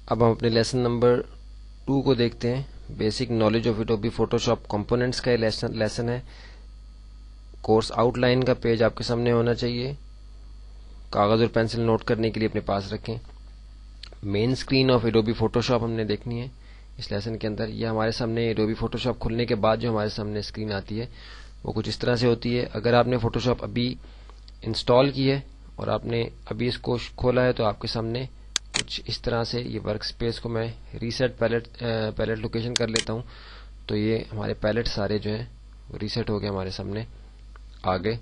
اب ہم اپنے لیسن نمبر 2 کو دیکھتے ہیں. Basic knowledge of Adobe Photoshop components کا یہ لیسن ہے. کورس آؤٹ لائن کا پیج آپ کے سامنے ہونا چاہیے. کاغذ اور پینسل نوٹ کرنے کے لیے اپنے پاس رکھیں. مین اسکرین آف ایڈوبی فوٹوشاپ ہم نے دیکھنی ہے اس لیسن کے اندر. یہ ہمارے سامنے ایڈوبی فوٹوشاپ کھلنے کے بعد جو ہمارے سامنے اسکرین آتی ہے وہ کچھ اس طرح سے ہوتی ہے. اگر آپ نے فوٹوشاپ ابھی انسٹال کی ہے اور آپ نے ابھی اس کو کھولا ہے تو آپ کے سامنے کچھ اس طرح سے یہ ورک سپیس کو میں ریسیٹ پیلٹ لوکیشن کر لیتا ہوں تو یہ ہمارے پیلٹ سارے جو ہیں وہ ریسیٹ ہو گئے ہمارے سامنے آ گئے.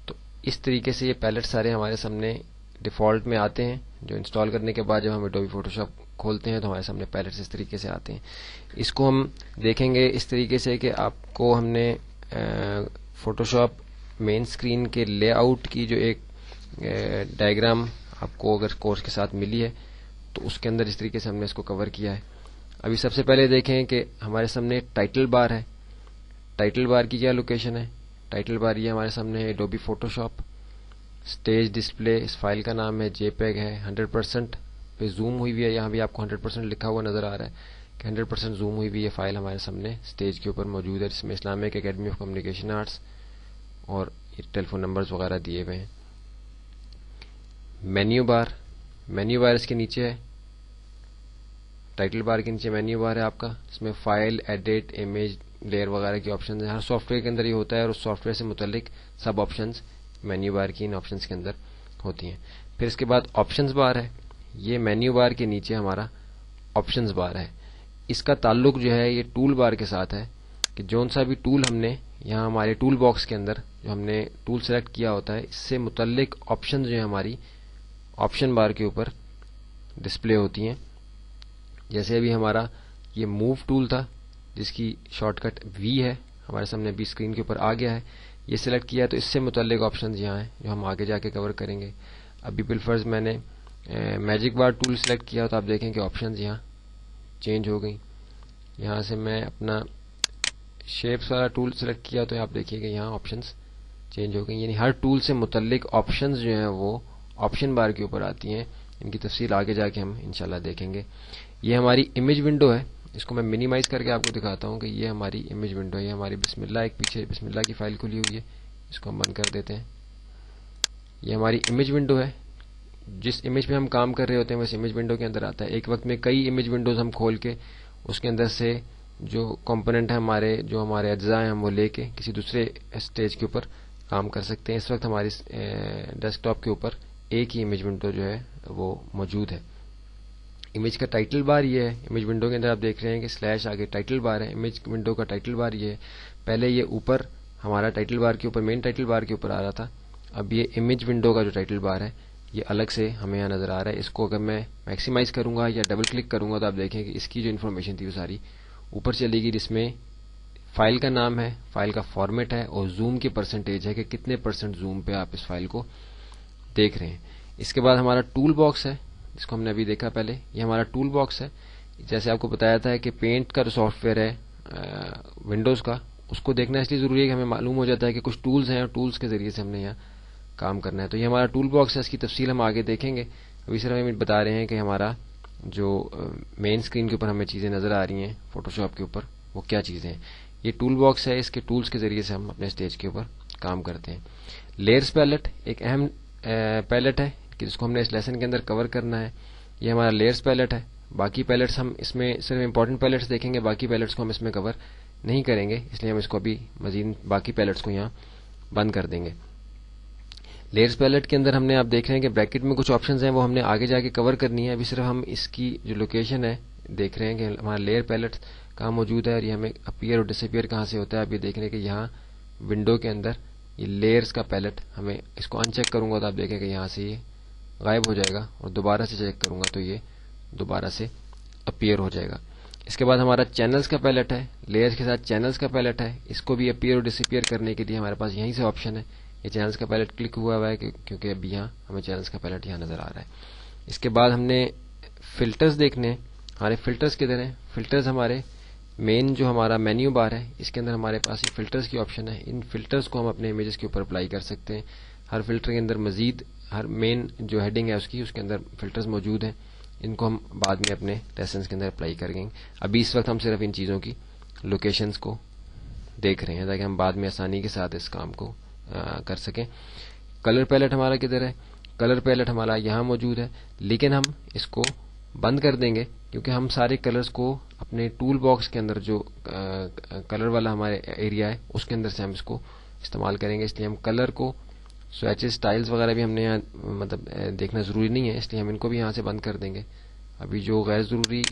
تو اس طریقے سے یہ پیلٹ سارے ہمارے سامنے ڈیفالٹ میں آتے ہیں. جو انسٹال کرنے کے بعد جب ہم ایڈوبی فوٹوشاپ کھولتے ہیں تو ہمارے سامنے پیلٹس اس طریقے سے آتے ہیں. اس کو ہم دیکھیں گے اس طریقے سے کہ آپ کو ہم نے فوٹوشاپ مین اسکرین کے لے آؤٹ کی جو ایک ڈائیگرام آپ کو اگر کورس کے ساتھ ملی ہے تو اس کے اندر اس طریقے سے ہم نے اس کو کور کیا ہے. ابھی سب سے پہلے دیکھیں کہ ہمارے سامنے ٹائٹل بار ہے. ٹائٹل بار کی کیا لوکیشن ہے؟ ٹائٹل بار یہ ہمارے سامنے ہے ایڈوبی فوٹوشاپ. اسٹیج ڈسپلے اس فائل کا نام ہے جے پیگ ہے. 100% پہ زوم ہوئی ہوئی ہے. یہاں بھی آپ کو 100% لکھا ہوا نظر آ رہا ہے کہ 100% زوم ہوئی ہوئی یہ فائل ہمارے سامنے اسٹیج کے اوپر موجود ہے جس میں Islamic academy of communication arts اور ٹیلی فون نمبرز وغیرہ دیے ہوئے ہیں. مینیو بار اس کے نیچے ہے. ٹائٹل بار کے نیچے مینیو بار ہے آپ کا. اس میں فائل، ایڈٹ، امیج، لیئر وغیرہ کی آپشنز ہیں. ہر سافٹ ویئر کے اندر یہ ہوتا ہے اور اس سافٹ ویئر سے متعلق سب آپشنز مینیو بار کی ان آپشنز کے اندر ہوتی ہیں. پھر اس کے بعد آپشنز بار ہے. یہ مینیو بار کے نیچے ہمارا آپشنز بار ہے. اس کا تعلق جو ہے یہ ٹول بار کے ساتھ ہے کہ جون سا بھی ٹول ہم نے یہاں ہمارے ٹول باکس کے اندر جو ہم نے ٹول سلیکٹ کیا ہوتا ہے اس سے متعلق آپشنز جو ہیں ہماری آپشن بار کے اوپر ڈسپلے ہوتی ہیں. جیسے ابھی ہمارا یہ موو ٹول تھا جس کی شارٹ کٹ وی ہے ہمارے سامنے ابھی اسکرین کے اوپر آ گیا ہے. یہ سلیکٹ کیا تو اس سے متعلق آپشنز یہاں ہیں جو ہم آگے جا کے کور کریں گے. ابھی بالفرض میں نے میجک بار ٹول سلیکٹ کیا تو آپ دیکھیں کہ آپشنز یہاں چینج ہو گئیں. یہاں سے میں اپنا شیپس والا ٹول سلیکٹ کیا تو آپ دیکھیے کہ یہاں آپشنز چینج ہو گئیں. یعنی ہر ٹول سے متعلق آپشنز جو ہیں وہ آپشن بار کے اوپر آتی ہیں. ان کی تفصیل آگے جا کے ہم انشاءاللہ دیکھیں گے. یہ ہماری امیج ونڈو ہے. اس کو میں منیمائز کر کے آپ کو دکھاتا ہوں کہ یہ ہماری امیج ونڈو ہے. یہ ہماری بسم اللہ ایک پیچھے بسم اللہ کی فائل کھلی ہوئی ہے. اس کو ہم بند کر دیتے ہیں. یہ ہماری امیج ونڈو ہے. جس امیج پہ ہم کام کر رہے ہوتے ہیں وہ اس امیج ونڈو کے اندر آتا ہے. ایک وقت میں کئی امیج ونڈوز ہم کھول کے اس کے اندر سے جو کمپوننٹ ہیں جو ہمارے اجزاء ہیں ہم وہ لے کے کسی دوسرے اسٹیج کے اوپر کام کر سکتے ہیں. اس وقت ہماری ڈیسک ٹاپ کے اوپر ایک ہی امیج ونڈو جو ہے وہ موجود ہے. امیج کا ٹائٹل بار یہ ہے. امیج ونڈو کے اندر آپ دیکھ رہے ہیں کہ سلیش آگے ٹائٹل بار ہے. امیج ونڈو کا ٹائٹل بار یہ ہے. پہلے یہ اوپر ہمارا ٹائٹل بار کے اوپر مین ٹائٹل بار کے اوپر آ رہا تھا. اب یہ امیج ونڈو کا جو ٹائٹل بار ہے یہ الگ سے ہمیں یہاں نظر آ رہا ہے. اس کو اگر میں میکسیمائز کروں گا یا ڈبل کلک کروں گا تو آپ دیکھیں کہ اس کی جو انفارمیشن تھی وہ ساری اوپر چلے گی جس میں فائل کا نام ہے, فائل کا فارمیٹ ہے اور زوم کی پرسنٹیج ہے کہ کتنے پرسنٹ زوم پہ آپ اس فائل کو دیکھ رہے ہیں. اس کے بعد ہمارا ٹول باکس ہے جس کو ہم نے ابھی دیکھا پہلے. یہ ہمارا ٹول باکس ہے. جیسے آپ کو بتایا تھا کہ پینٹ کا جو سافٹ ویئر ہے ونڈوز کا اس کو دیکھنا اس لیے ضروری ہے کہ ہمیں معلوم ہو جاتا ہے کہ کچھ ٹولز ہیں اور ٹولز کے ذریعے سے ہم نے یہاں کام کرنا ہے. تو یہ ہمارا ٹول باکس ہے. اس کی تفصیل ہم آگے دیکھیں گے. ابھی صرف ہمیں بتا رہے ہیں کہ ہمارا جو مین اسکرین کے اوپر ہمیں چیزیں نظر آ رہی ہیں فوٹوشاپ کے اوپر وہ کیا چیزیں ہیں. یہ ٹول باکس ہے. اس کے ٹولز کے ذریعے سے ہم اپنے اسٹیج کے اوپر کام کرتے ہیں. لیئرز پیلٹ ایک اہم پیلٹ ہے کہ جس کو ہم نے اس لیسن کے اندر کور کرنا ہے. یہ ہمارا لیئرز پیلٹ ہے. باقی پیلٹس ہم اس میں صرف امپورٹنٹ پیلٹس دیکھیں گے. باقی پیلٹس کو ہم اس میں کور نہیں کریں گے اس لیے ہم اس کو ابھی مزید باقی پیلٹس کو یہاں بند کر دیں گے. لیئرز پیلٹ کے اندر ہم نے آپ دیکھ رہے ہیں کہ بریکٹ میں کچھ آپشنز ہیں وہ ہم نے آگے جا کے کور کرنی ہے. ابھی صرف ہم اس کی جو لوکیشن ہے دیکھ رہے ہیں کہ ہمارا لیئر پیلٹ کہاں موجود ہے اور یہ ہمیں اپیئر اور ڈس اپیئر کہاں سے ہوتا ہے. اب یہ دیکھ رہے ہیں کہ یہاں ونڈو کے اندر یہ لیئرز کا پیلٹ ہمیں اس کو ان چیک کروں گا تو آپ دیکھیں کہ یہاں سے یہ غائب ہو جائے گا اور دوبارہ سے چیک کروں گا تو یہ دوبارہ سے اپیئر ہو جائے گا. اس کے بعد ہمارا چینلز کا پیلٹ ہے. لیئرز کے ساتھ چینلز کا پیلٹ ہے. اس کو بھی اپیئر اور ڈس اپیئر کرنے کے لیے ہمارے پاس یہیں سے آپشن ہے. یہ چینلز کا پیلٹ کلک ہوا ہے کیونکہ ابھی یہاں ہمیں چینلز کا پیلٹ یہاں نظر آ رہا ہے. اس کے بعد ہم نے فلٹرز دیکھنے ہیں. ہمارے فلٹرز کدھر ہیں؟ فلٹرز ہمارے مین جو ہمارا مینیو بار ہے اس کے اندر ہمارے پاس یہ فلٹرز کی آپشن ہے. ان فلٹرز کو ہم اپنے امیجز کے اوپر اپلائی کر سکتے ہیں. ہر فلٹر کے اندر مزید ہر مین جو ہیڈنگ ہے اس کے اندر فلٹرز موجود ہیں. ان کو ہم بعد میں اپنے لیسنس کے اندر اپلائی کریں گے. ابھی اس وقت ہم صرف ان چیزوں کی لوکیشنز کو دیکھ رہے ہیں تاکہ ہم بعد میں آسانی کے ساتھ اس کام کو کر سکیں. کلر پیلٹ ہمارا کدھر ہے؟ کلر پیلٹ ہمارا یہاں موجود ہے، لیکن ہم اس کو بند کر دیں گے کیونکہ ہم سارے کلرز کو اپنے ٹول باکس کے اندر جو کلر والا ہمارے ایریا ہے اس کے اندر سے ہم اس کو استعمال کریں گے. اس لیے ہم کلر کو سویچز اسٹائلز وغیرہ بھی ہم نے یہاں مطلب دیکھنا ضروری نہیں ہے، اس لیے ہم ان کو بھی یہاں سے بند کر دیں گے. ابھی جو غیر ضروری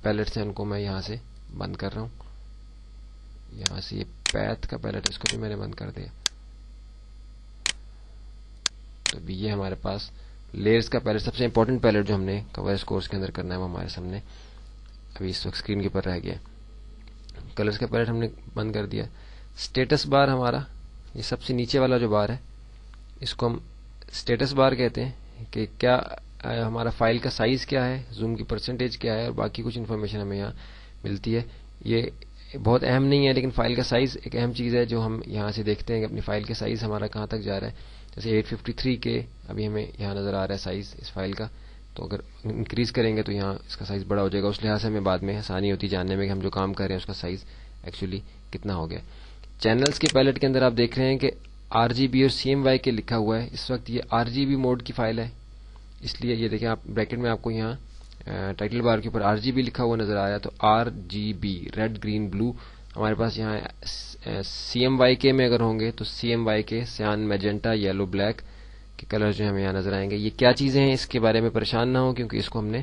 پیلٹس ہیں ان کو میں یہاں سے بند کر رہا ہوں. یہاں سے یہ پیتھ کا پیلٹ اس کو بھی میں نے بند کر دیا. تو ابھی یہ ہمارے پاس لیئرز کا پیلٹ، سب سے امپورٹنٹ پیلٹ جو ہم نے کورس کورس کے اندر کرنا ہے وہ ہمارے سامنے ابھی اس وقت اسکرین کے اوپر رہ گیا. کلرز کا پیلٹ ہم نے بند کر دیا. اسٹیٹس بار ہمارا یہ سب سے نیچے والا جو بار ہے اس کو ہم اسٹیٹس بار کہتے ہیں کہ کیا ہمارا فائل کا سائز کیا ہے، زوم کی پرسنٹیج کیا ہے، اور باقی کچھ انفارمیشن ہمیں یہاں ملتی ہے. یہ بہت اہم نہیں ہے لیکن فائل کا سائز ایک اہم چیز ہے جو ہم یہاں سے دیکھتے ہیں کہ اپنی فائل کا سائز ہمارا کہاں تک جا رہا ہے. جیسے 853 کے ابھی ہمیں یہاں نظر آ رہا ہے سائز اس فائل کا، تو اگر انکریز کریں گے تو یہاں اس کا سائز بڑا ہو جائے گا. اس لحاظ سے ہمیں بعد میں آسانی ہوتی جاننے میں کہ ہم جو کام کر رہے ہیں اس کا سائز ایکچولی کتنا ہو گیا. چینلز کے پیلٹ کے اندر آپ دیکھ رہے ہیں کہ RGB اور CMY کے لکھا ہوا ہے. اس وقت یہ RGB موڈ کی فائل ہے، اس لیے یہ دیکھیں آپ بریکٹ میں آپ کو یہاں ٹائٹل بار کے اوپر RGB لکھا ہوا نظر آ رہا ہے. تو RGB ریڈ گرین بلو ہمارے پاس یہاں CMY کے میں اگر ہوں گے تو CMY کے سیان میجنٹا یلو بلیک کے کلر جو ہمیں یہاں نظر آئیں گے. یہ کیا چیزیں ہیں اس کے بارے میں پریشان نہ ہو کیونکہ اس کو ہم نے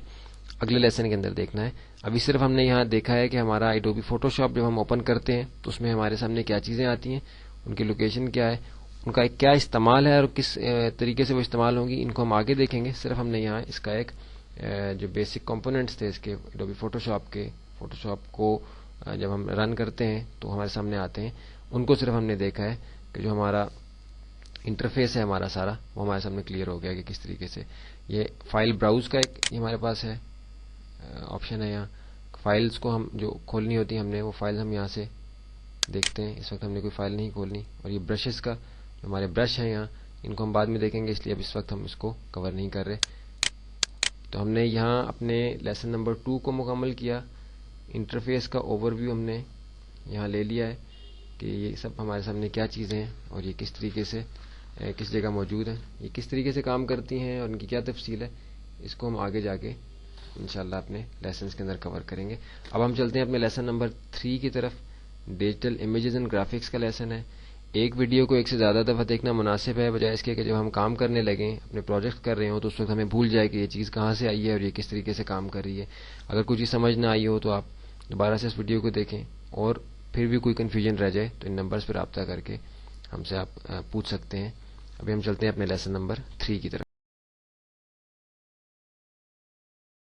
اگلے لیسن کے اندر دیکھنا ہے. ابھی صرف ہم نے یہاں دیکھا ہے کہ ہمارا ایڈوبی فوٹوشاپ جب ہم اوپن کرتے ہیں تو اس میں ہمارے سامنے کیا چیزیں آتی ہیں، ان کی لوکیشن کیا ہے، ان کا کیا استعمال ہے اور کس طریقے سے وہ استعمال ہوں گی، ان کو ہم آگے دیکھیں گے. صرف ہم نے یہاں اس کا ایک جو بیسک کمپوننٹس تھے اس کے ایڈوبی فوٹوشاپ کو جب ہم رن کرتے ہیں تو ہمارے سامنے آتے ہیں، ان کو صرف ہم نے دیکھا ہے کہ جو ہمارا انٹرفیس ہے ہمارا سارا وہ ہمارے سامنے کلیئر ہو گیا کہ کس طریقے سے. یہ فائل براؤز کا ایک ہمارے پاس ہے آپشن ہے. یہاں فائلز کو ہم جو کھولنی ہوتی ہیں ہم نے وہ فائلز ہم یہاں سے دیکھتے ہیں. اس وقت ہم نے کوئی فائل نہیں کھولنی. اور یہ برشز کا جو ہمارے برش ہیں یہاں ان کو ہم بعد میں دیکھیں گے، اس لیے اب اس وقت ہم اس کو کور نہیں کر رہے. تو ہم نے یہاں اپنے لیسن نمبر 2 کو مکمل کیا. انٹرفیس کا اوور ویو ہم نے یہاں لے لیا ہے کہ یہ سب ہمارے سامنے کیا چیزیں ہیں اور یہ کس طریقے سے کس جگہ موجود ہیں، یہ کس طریقے سے کام کرتی ہیں اور ان کی کیا تفصیل ہے. اس کو ہم آگے جا کے انشاءاللہ اپنے لیسنز کے اندر کور کریں گے. اب ہم چلتے ہیں اپنے لیسن نمبر 3 کی طرف. ڈیجیٹل امیجز اینڈ گرافکس کا لیسن ہے. ایک ویڈیو کو ایک سے زیادہ دفعہ دیکھنا مناسب ہے بجائے اس کے کہ جب ہم کام کرنے لگیں اپنے پروجیکٹ کر رہے ہوں تو اس وقت ہمیں بھول جائے کہ یہ چیز کہاں سے آئی ہے اور یہ کس طریقے سے کام کر رہی ہے. اگر کچھ چیز سمجھ نہ آئی ہو تو آپ دوبارہ سے اس ویڈیو کو دیکھیں، اور پھر بھی کوئی کنفیوژن رہ جائے تو ان نمبرز پہ رابطہ کر کے ہم سے آپ پوچھ سکتے ہیں. ابھی ہم چلتے ہیں اپنے لیسن نمبر 3 کی طرف.